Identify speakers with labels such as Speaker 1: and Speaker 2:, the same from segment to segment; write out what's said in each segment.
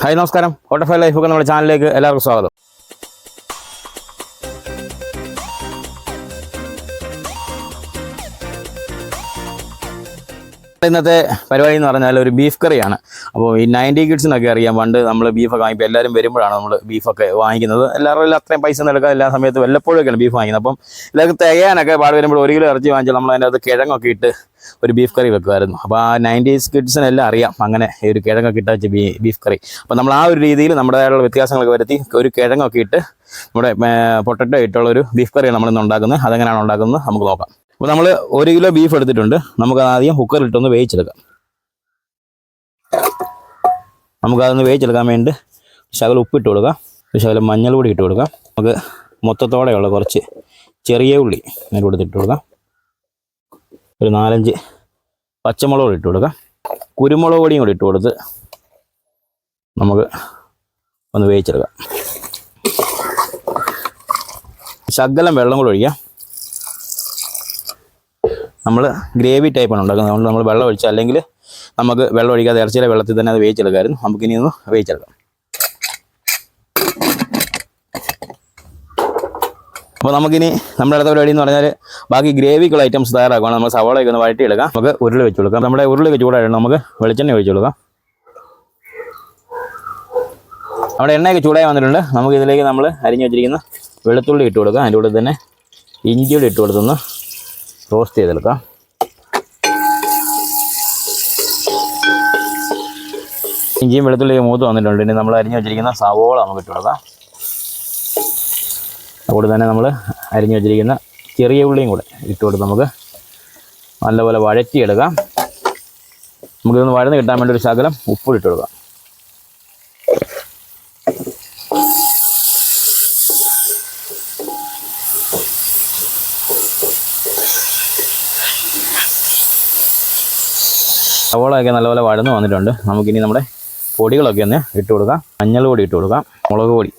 Speaker 1: Hi നമസ്കാരം. Hotel life ഒക്കെ നമ്മുടെ ചാനലിലേക്ക് എല്ലാവർക്കും സ്വാഗതം. ഇന്നത്തെ പരിപാടി എന്ന് പറഞ്ഞാൽ ഒരു ബീഫ് കറിയാണ്. അപ്പോൾ ഈ 90 കിഡ്സിനൊക്കെ അറിയാം, പണ്ട് നമ്മൾ ബീഫൊക്കെ വാങ്ങിപ്പോൾ എല്ലാവരും വരുമ്പോഴാണ് നമ്മൾ ബീഫൊക്കെ വാങ്ങിക്കുന്നത്. എല്ലാവരും അത്രയും പൈസ ഒന്നും എടുക്കാൻ എല്ലാ സമയത്തും വല്ലപ്പോഴൊക്കെയാണ് ബീഫ് വാങ്ങിക്കുന്നത്. അപ്പം എല്ലാവർക്കും തികയാനൊക്കെ പാട് വരുമ്പോൾ 1 കിലോ ഇറച്ചി വാങ്ങിച്ചാൽ നമ്മൾ അതിൻ്റെ അത് കിഴങ്ങൊക്കെ ഇട്ട് ഒരു ബീഫ് കറി വെക്കുമായിരുന്നു. അപ്പോൾ ആ 90s കിഡ്സിനെല്ലാം അറിയാം അങ്ങനെ ഒരു കിഴങ്ങൊക്കെ ഇട്ട് വെച്ച് ബീഫ് കറി. അപ്പോൾ നമ്മൾ ആ ഒരു രീതിയിൽ നമ്മുടേതായുള്ള വ്യത്യാസങ്ങളൊക്കെ വരുത്തി ഒരു കിഴങ്ങൊക്കെ ഇട്ട് നമ്മുടെ പൊട്ടറ്റോ ഇട്ടുള്ളൊരു ബീഫ് കറിയാണ് നമ്മളിന്ന് ഉണ്ടാക്കുന്നത്. അതെങ്ങനെയാണ് ഉണ്ടാക്കുന്നത് നമുക്ക് നോക്കാം. അപ്പോൾ നമ്മൾ 1 കിലോ ബീഫ് എടുത്തിട്ടുണ്ട്. നമുക്ക് ആദ്യം കുക്കറിലിട്ടൊന്ന് വേവിച്ചെടുക്കാം. നമുക്കതൊന്ന് വേവിച്ചെടുക്കാൻ വേണ്ടി ശകലം ഉപ്പിട്ട് കൊടുക്കാം, ശകലം മഞ്ഞൾ പൊടി ഇട്ട് കൊടുക്കാം. നമുക്ക് മൊത്തത്തോടെയുള്ള കുറച്ച് ചെറിയ ഉള്ളി അതിൻ്റെ കൂടെ ഇട്ട് കൊടുക്കാം. ഒരു 4-5 പച്ചമുളക് ഇട്ട് കൊടുക്കാം. കുരുമുളക് പൊടിയും കൂടി ഇട്ട് കൊടുത്ത് നമുക്ക് ഒന്ന് വേവിച്ചെടുക്കാം. ശകലം വെള്ളം കൂടെ ഒഴിക്കാം. നമ്മൾ ഗ്രേവി ടൈപ്പാണ് ഉണ്ടാക്കുന്നത്. അതുകൊണ്ട് നമ്മൾ വെള്ളം ഒഴിച്ചാൽ, അല്ലെങ്കിൽ നമുക്ക് വെള്ളം ഒഴിക്കാതെ ഇറച്ചിയിലെ വെള്ളത്തിൽ തന്നെ അത് വേവിച്ചെടുക്കാമായിരുന്നു. നമുക്കിനി ഒന്ന് വേവിച്ചെടുക്കാം. അപ്പോൾ നമുക്കിനി നമ്മുടെ അടുത്ത പരിപാടി എന്ന് പറഞ്ഞാൽ ബാക്കി ഗ്രേവിക്കുള്ള ഐറ്റംസ് തയ്യാറാക്കുകയാണ്. നമ്മൾ സവാളയൊക്കെ ഒന്ന് വഴറ്റിയെടുക്കാം. നമുക്ക് ഉരുളി വെച്ച് കൊടുക്കാം. നമ്മുടെ ഉരുളിയൊക്കെ ചൂടായിട്ട് നമുക്ക് വെളിച്ചെണ്ണ ഒഴിച്ചു കൊടുക്കാം. നമ്മുടെ എണ്ണയൊക്കെ ചൂടായി വന്നിട്ടുണ്ട്. നമുക്ക് ഇതിലേക്ക് നമ്മൾ അരിഞ്ഞു വെച്ചിരിക്കുന്ന വെളുത്തുള്ളി ഇട്ട് കൊടുക്കാം. അതിൻ്റെ കൂടെ തന്നെ ഇഞ്ചിയുടെ ഇട്ട് കൊടുത്തൊന്ന് റോസ്റ്റ് ചെയ്തെടുക്കാം. ഇഞ്ചിയും വെളുത്തുള്ളിയും മൂത്ത് വന്നിട്ടുണ്ട്. ഇനി നമ്മൾ അരിഞ്ഞു വെച്ചിരിക്കുന്ന സവോള നമുക്ക് ഇട്ട് കൊടുക്കാം. അതുകൊണ്ട് തന്നെ നമ്മൾ അരിഞ്ഞു വെച്ചിരിക്കുന്ന ചെറിയ ഉള്ളിയും കൂടെ ഇട്ട് കൊടുത്ത് നമുക്ക് നല്ലപോലെ വഴറ്റിയെടുക്കാം. നമുക്കിതൊന്ന് വഴന്ന് കിട്ടാൻ വേണ്ടി ഒരു ശകലം ഉപ്പ് ഇട്ട് കൊടുക്കാം. സവോളയൊക്കെ നല്ലപോലെ വഴന്ന് വന്നിട്ടുണ്ട്. നമുക്കിനി നമ്മുടെ പൊടികളൊക്കെ ഒന്ന് ഇട്ട് കൊടുക്കാം. മഞ്ഞൾ പൊടി ഇട്ട് കൊടുക്കാം, മുളക് പൊടി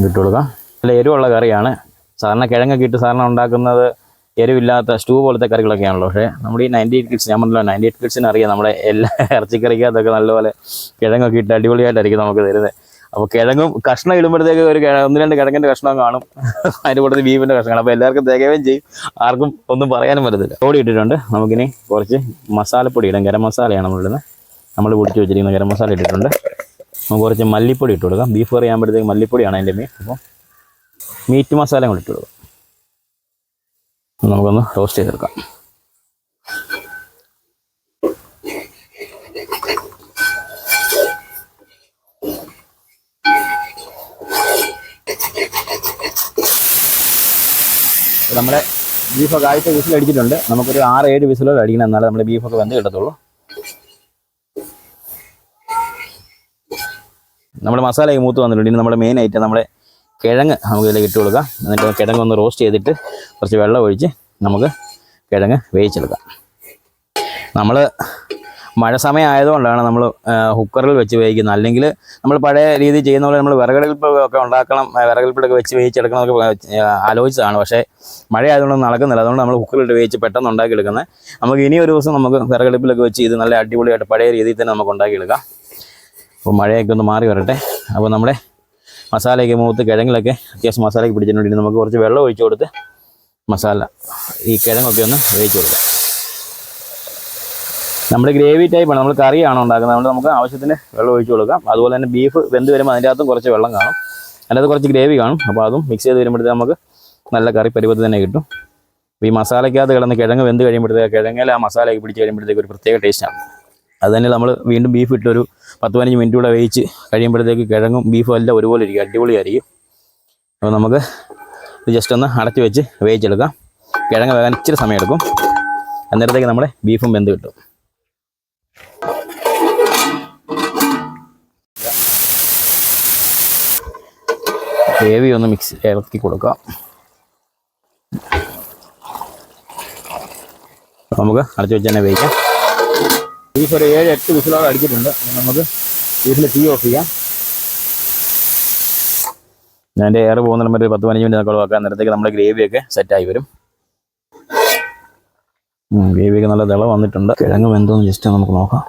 Speaker 1: ഇട്ട് കൊടുക്കാം. നല്ല എരിവുള്ള കറിയാണ്. സാധാരണ കിഴങ്ങൊക്കെ ഇട്ട് സാധാരണ ഉണ്ടാക്കുന്നത് എരിവില്ലാത്ത സ്റ്റൂ പോലത്തെ കറികളൊക്കെയാണല്ലോ. പക്ഷേ നമ്മുടെ ഈ 98 കിഡ്സ്, ഞാൻ പറഞ്ഞല്ലോ 98 കിഡ്സിന് അറിയാം നമ്മുടെ എല്ലാ ഇറച്ചിക്കറിക്കകത്തൊക്കെ നല്ലപോലെ കിഴങ്ങൊക്കെ ഇട്ട് അടിപൊളിയായിട്ടായിരിക്കും നമുക്ക് തരുന്നത്. അപ്പോൾ കിഴങ്ങും കഷ്ണം ഇടുമ്പോഴത്തേക്ക് ഒരു 1-2 കിഴങ്ങിൻ്റെ കഷ്ണം കാണും, അതിൻ്റെ കൂട്ടത്തിൽ ബീഫിൻ്റെ കഷ്ണം കാണും. അപ്പോൾ എല്ലാവർക്കും തികയുകയും ചെയ്യും, ആർക്കും ഒന്നും പറയാനും പറ്റത്തില്ല. പൊടി ഇട്ടിട്ടുണ്ട്. നമുക്കിനി കുറച്ച് മസാലപ്പൊടി ഇടാം. ഗരം മസാലയാണ് നമ്മളിടുന്നത്. നമ്മൾ പൊടിച്ച് വെച്ചിരിക്കുന്ന ഗരം മസാല ഇട്ടിട്ടുണ്ട്. നമുക്ക് കുറച്ച് മല്ലിപ്പൊടി ഇട്ട് കൊടുക്കാം. ബീഫ് കറി ആകുമ്പോഴത്തേക്ക് മല്ലിപ്പൊടിയാണ് അതിൻ്റെ മെയിൻ. അപ്പോൾ മീറ്റ് മസാലയും കൂടി ഇട്ട് കൊടുക്കാം. നമുക്കൊന്ന് റോസ്റ്റ് ചെയ്തെടുക്കാം. നമ്മുടെ ബീഫൊക്കെ ആദ്യത്തെ വിസിൽ അടിച്ചിട്ടുണ്ട്. നമുക്കൊരു 6-7 വിസിലോ അടിക്കണം, എന്നാലേ നമ്മുടെ ബീഫൊക്കെ വെന്ത് കിട്ടത്തുള്ളൂ. നമ്മുടെ മസാലയൊക്കെ മൂത്ത് വന്നിട്ടുണ്ട്. ഇനി നമ്മുടെ മെയിൻ ഐറ്റം നമ്മുടെ കിഴങ്ങ് നമുക്ക് ഇതിലേക്ക് ഇട്ട് കൊടുക്കാം. എന്നിട്ട് കിഴങ്ങ് ഒന്ന് റോസ്റ്റ് ചെയ്തിട്ട് കുറച്ച് വെള്ളം ഒഴിച്ച് നമുക്ക് കിഴങ്ങ് വേവിച്ചെടുക്കാം. നമ്മൾ മഴ സമയം ആയതുകൊണ്ടാണ് നമ്മൾ കുക്കറിൽ വെച്ച് വേവിക്കുന്നത്. അല്ലെങ്കിൽ നമ്മൾ പഴയ രീതി ചെയ്യുന്ന പോലെ നമ്മൾ വിറകടുപ്പൊക്കെ ഉണ്ടാക്കണം, വിറകടുപ്പിലൊക്കെ വെച്ച് വേവിച്ചെടുക്കണം എന്നൊക്കെ ആലോചിച്ചതാണ്. പക്ഷേ മഴ ആയതുകൊണ്ട് നടക്കുന്നില്ല. അതുകൊണ്ട് നമ്മൾ കുക്കറിലിട്ട് വേവിച്ച് പെട്ടെന്ന് ഉണ്ടാക്കിയെടുക്കുന്നത്. നമുക്ക് ഇനി ഒരു ദിവസം നമുക്ക് വിറകടുപ്പിലൊക്കെ വെച്ച് ഇത് നല്ല അടിപൊളിയായിട്ട് പഴയ രീതിയിൽ തന്നെ നമുക്ക് ഉണ്ടാക്കിയെടുക്കാം. അപ്പോൾ മഴയൊക്കെ ഒന്ന് മാറി വരട്ടെ. അപ്പോൾ നമ്മുടെ മസാലയൊക്കെ മൂത്ത് കിഴങ്ങിലൊക്കെ അത്യാവശ്യം മസാലയൊക്കെ പിടിച്ചിട്ടുണ്ടെങ്കിൽ നമുക്ക് കുറച്ച് വെള്ളം ഒഴിച്ച് കൊടുത്ത് മസാല ഈ കിഴങ്ങൊക്കെ ഒന്ന് വേവിച്ച് കൊടുക്കാം. നമ്മുടെ ഗ്രേവി ടൈപ്പാണ്, നമ്മൾ കറിയാണ് ഉണ്ടാക്കുന്നത്. അതുകൊണ്ട് നമുക്ക് ആവശ്യത്തിന് വെള്ളം ഒഴിച്ച് കൊടുക്കാം. അതുപോലെ തന്നെ ബീഫ് വെന്ത് വരുമ്പോൾ അതിൻ്റെ അകത്തും കുറച്ച് വെള്ളം കാണും, അതിനകത്ത് കുറച്ച് ഗ്രേവി കാണും. അപ്പോൾ അതും മിക്സ് ചെയ്ത് വരുമ്പോഴത്തേക്ക് നമുക്ക് നല്ല കറി പരുവത്തിൽ തന്നെ കിട്ടും. അപ്പോൾ ഈ മസാലയ്ക്കകത്ത് കിടന്ന് കിഴങ്ങ് വെന്ത് കഴിയുമ്പോഴത്തേക്ക് കിഴങ്ങിൽ ആ മസാലയൊക്കെ പിടിച്ച് കഴിയുമ്പോഴത്തേക്ക് ഒരു പ്രത്യേക ടേസ്റ്റാണ്. അത് തന്നെ നമ്മൾ വീണ്ടും ബീഫ് ഇട്ടൊരു 10-15 മിനിറ്റ് കൂടെ വേവിച്ച് കഴിയുമ്പോഴത്തേക്ക് കിഴങ്ങും ബീഫും എല്ലാം ഒരുപോലെ ഇരിക്കും, അടിപൊളിയായിരിക്കും. അപ്പോൾ നമുക്ക് ഇത് ജസ്റ്റ് ഒന്ന് അടച്ച് വെച്ച് വേവിച്ചെടുക്കാം. കിഴങ്ങ് വേകാൻ ഇച്ചിരി സമയം എടുക്കും. അന്നേരത്തേക്ക് നമ്മുടെ ബീഫും വെന്ത് കിട്ടും. ഗ്രേവി ഒന്ന് ഇളക്കി കൊടുക്കാം. നമുക്ക് അടച്ചു വെച്ച് തന്നെ വേവിക്കാം. ബീഫ് ഒരു 7-8 വിസിലോടെ അടിച്ചിട്ടുണ്ട്. നമുക്ക് ബീഫിൽ തീ ഓഫ് ചെയ്യാം. അതിൻ്റെ എയർ പോകുന്ന ഒരു 10-15 മിനിറ്റ് നമുക്ക് വെക്കാൻ. നേരത്തേക്ക് നമ്മുടെ ഗ്രേവിയൊക്കെ സെറ്റായി വരും. ഗ്രേവിയൊക്കെ നല്ല തിള വന്നിട്ടുണ്ട്. കിഴങ്ങ് വെന്തോന്ന് ജസ്റ്റ് നമുക്ക് നോക്കാം.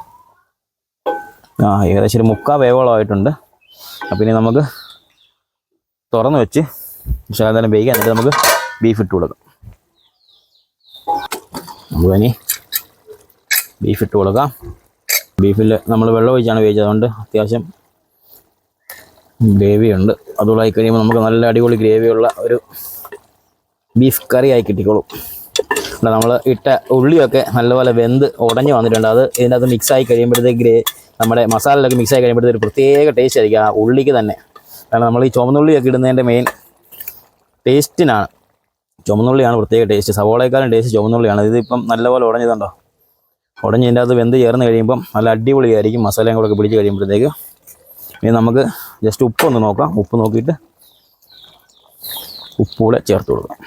Speaker 1: ഏകദേശം ഒരു 3/4 വേവോളമായിട്ടുണ്ട്. അപ്പം ഇനി നമുക്ക് തുറന്ന് വെച്ച് ശകലം വേവിക്കാം. എന്നിട്ട് നമുക്ക് ബീഫ് ഇട്ട് കൊടുക്കാം. നമുക്കിനി ബീഫ് ഇട്ട് കൊടുക്കാം. ബീഫിൽ നമ്മൾ വെള്ളം ഒഴിച്ചാണ് വേവിച്ചത്, അതുകൊണ്ട് അത്യാവശ്യം ഗ്രേവിയുണ്ട്. അതുകൂടെ ആയി കഴിയുമ്പോൾ നമുക്ക് നല്ല അടിപൊളി ഗ്രേവിയുള്ള ഒരു ബീഫ് കറി ആയി കിട്ടിക്കോളും. നമ്മൾ ഇട്ട ഉള്ളിയൊക്കെ നല്ലപോലെ വെന്ത് ഉടഞ്ഞ് വന്നിട്ടുണ്ട്. അത് ഇതിൻ്റെ അകത്ത് മിക്സായി കഴിയുമ്പോഴത്തേക്ക് നമ്മുടെ മസാലയിലൊക്കെ മിക്സായി കഴിയുമ്പോഴത്തേക്ക് ഒരു പ്രത്യേക ടേസ്റ്റ് ആയിരിക്കും ആ ഉള്ളിക്ക് തന്നെ. കാരണം നമ്മൾ ഈ ചുവന്നുള്ളിയൊക്കെ ഇടുന്നതിൻ്റെ മെയിൻ ടേസ്റ്റിനാണ്, ചുവന്നുള്ളിയാണ് പ്രത്യേക ടേസ്റ്റ്. സവോളയെക്കാളും ടേസ്റ്റ് ചുവന്നുള്ളിയാണ്. ഇതിപ്പം നല്ലപോലെ ഉടഞ്ഞതുണ്ടോ, ഉടഞ്ഞ് ഇതിൻ്റെ അകത്ത് വെന്ത് ചേർന്ന് കഴിയുമ്പം നല്ല അടിപൊളിയായിരിക്കും. മസാലയും കൂടെ ഒക്കെ പിടിച്ച് കഴിയുമ്പോഴത്തേക്ക് ഇനി നമുക്ക് ജസ്റ്റ് ഉപ്പൊന്ന് നോക്കാം. ഉപ്പ് നോക്കിയിട്ട് ഉപ്പൂടെ ചേർത്ത് കൊടുക്കാം.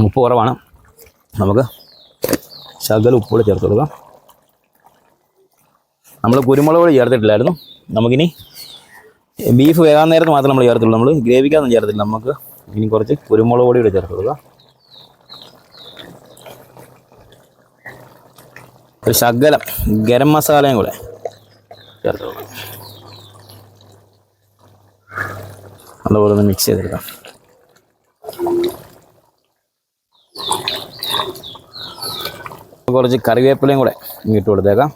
Speaker 1: ഉപ്പ് കുറവാണ്, നമുക്ക് ശകലം ഉപ്പൂടെ ചേർത്ത് കൊടുക്കാം. നമ്മൾ കുരുമുളക് പൊടി ചേർത്തിട്ടില്ലായിരുന്നു. നമുക്കിനി ബീഫ് വേകാൻ നേരത്ത് മാത്രം നമ്മൾ ചേർത്തുള്ളൂ, നമ്മൾ ഗ്രേവിക്കൊന്നും ചേർത്തില്ല. നമുക്ക് ഇനി കുറച്ച് കുരുമുളക് പൊടി കൂടെ ചേർത്ത് കൊടുക്കാം. ഒരു ശകലം ഗരം മസാലയും കൂടെ ചേർത്ത് കൊടുക്കാം. അതുപോലെ ഒന്ന് മിക്സ് ചെയ്തെടുക്കാം. കുറച്ച് കറിവേപ്പിലയും കൂടെ ഇട്ട് കൊടുത്തേക്കാം.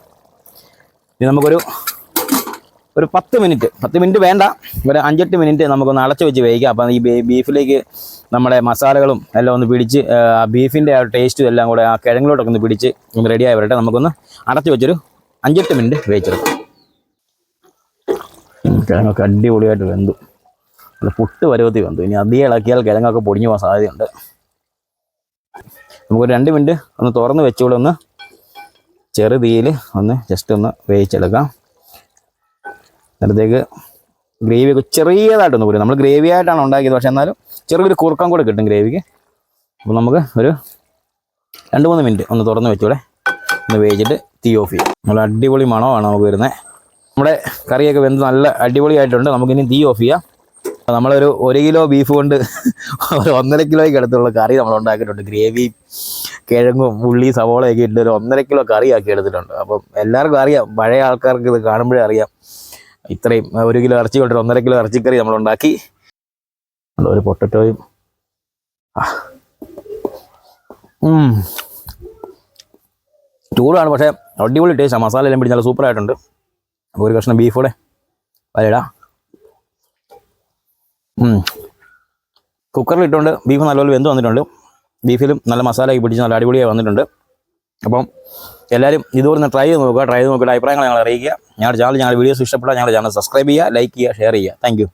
Speaker 1: ഇനി നമുക്കൊരു 10 മിനിറ്റ് വേണ്ട, ഒരു 5-8 മിനിറ്റ് നമുക്കൊന്ന് അടച്ച് വെച്ച് വേവിക്കാം. അപ്പം ഈ ബീഫിലേക്ക് നമ്മുടെ മസാലകളും എല്ലാം ഒന്ന് പിടിച്ച് ആ ബീഫിൻ്റെ ആ ടേസ്റ്റും എല്ലാം കൂടെ ആ കിഴങ്ങിലോട്ടൊക്കെ ഒന്ന് പിടിച്ച് ഒന്ന് റെഡിയായി വരട്ടെ. നമുക്കൊന്ന് അടച്ച് വെച്ചൊരു 5-8 മിനിറ്റ് വേവിച്ചെടുക്കാം. കിഴങ്ങൊക്കെ അടിപൊളിയായിട്ട് വെന്തു, അത് പുട്ട് പരുവത്തിൽ വെന്തു. ഇനി അധികം ഇളക്കിയാൽ കിഴങ്ങൊക്കെ പൊടിഞ്ഞു പോകാൻ സാധ്യതയുണ്ട്. നമുക്കൊരു 2 മിനിറ്റ് ഒന്ന് തുറന്ന് വെച്ചുകൂടെ ഒന്ന് ചെറു തീയിൽ ഒന്ന് ജസ്റ്റ് ഒന്ന് വേവിച്ചെടുക്കാം. അന്നേരത്തേക്ക് ഗ്രേവിയൊക്കെ ചെറിയതായിട്ടൊന്ന് പോരും. നമ്മൾ ഗ്രേവി ആയിട്ടാണ് ഉണ്ടാക്കിയത്, പക്ഷേ എന്നാലും ചെറിയൊരു കുറുക്കം കൂടെ കിട്ടും ഗ്രേവിക്ക്. അപ്പോൾ നമുക്ക് ഒരു 2-3 മിനിറ്റ് ഒന്ന് തുറന്ന് വെച്ചൂടെ ഒന്ന് വേവിച്ചിട്ട് തീ ഓഫ് ചെയ്യും. നല്ല അടിപൊളി മണമാണ് നമുക്ക് വരുന്നത്. നമ്മുടെ കറിയൊക്കെ വെന്ത് നല്ല അടിപൊളിയായിട്ടുണ്ട്. നമുക്കിനി തീ ഓഫ് ചെയ്യാം. നമ്മളൊരു 1 കിലോ ബീഫ് കൊണ്ട് ഒരു 1.5 കിലോയ്ക്ക് അടുത്തുള്ള കറി നമ്മൾ ഉണ്ടാക്കിയിട്ടുണ്ട്. ഗ്രേവി, കിഴങ്ങും ഉള്ളി സവോളയൊക്കെ ഇട്ട് ഒരു 1.5 കിലോ കറി ആക്കി എടുത്തിട്ടുണ്ട്. അപ്പം എല്ലാവർക്കും അറിയാം, പഴയ ആൾക്കാർക്ക് ഇത് കാണുമ്പോഴേ അറിയാം, ഇത്രയും 1 കിലോ ഇറച്ചി കൊണ്ട് 1.5 കിലോ ഇറച്ചിക്കറി നമ്മളുണ്ടാക്കി. ഒരു പൊട്ടറ്റോയും ചൂടാണ്, പക്ഷേ അടിപൊളി ടേസ്റ്റ്. മസാല എല്ലാം പിടിച്ച് നല്ല സൂപ്പറായിട്ടുണ്ട്. അപ്പോൾ ഒരു കഷ്ണം ബീഫോടെ വരയിടാം. കുക്കറിൽ ഇട്ടുകൊണ്ട് ബീഫ് നല്ലപോലെ വെന്ത് വന്നിട്ടുണ്ട്. ബീഫിലും നല്ല മസാലയൊക്കെ പിടിച്ച് നല്ല അടിപൊളിയായി വന്നിട്ടുണ്ട്. അപ്പം എല്ലാവരും ഇതുപോലെ ട്രൈ ചെയ്ത് നോക്കുക. ട്രൈ ചെയ്ത് നോക്കിയിട്ട് അഭിപ്രായങ്ങൾ ഞങ്ങൾ അറിയിക്കുക. ഞങ്ങളുടെ വീഡിയോസ് ഇഷ്ടപ്പെട്ടാൽ ഞങ്ങളുടെ ചാനൽ സബ്സ്ക്രൈബ് ചെയ്യുക, ലൈക്ക് ചെയ്യുക, ഷെയർ ചെയ്യുക. താങ്ക്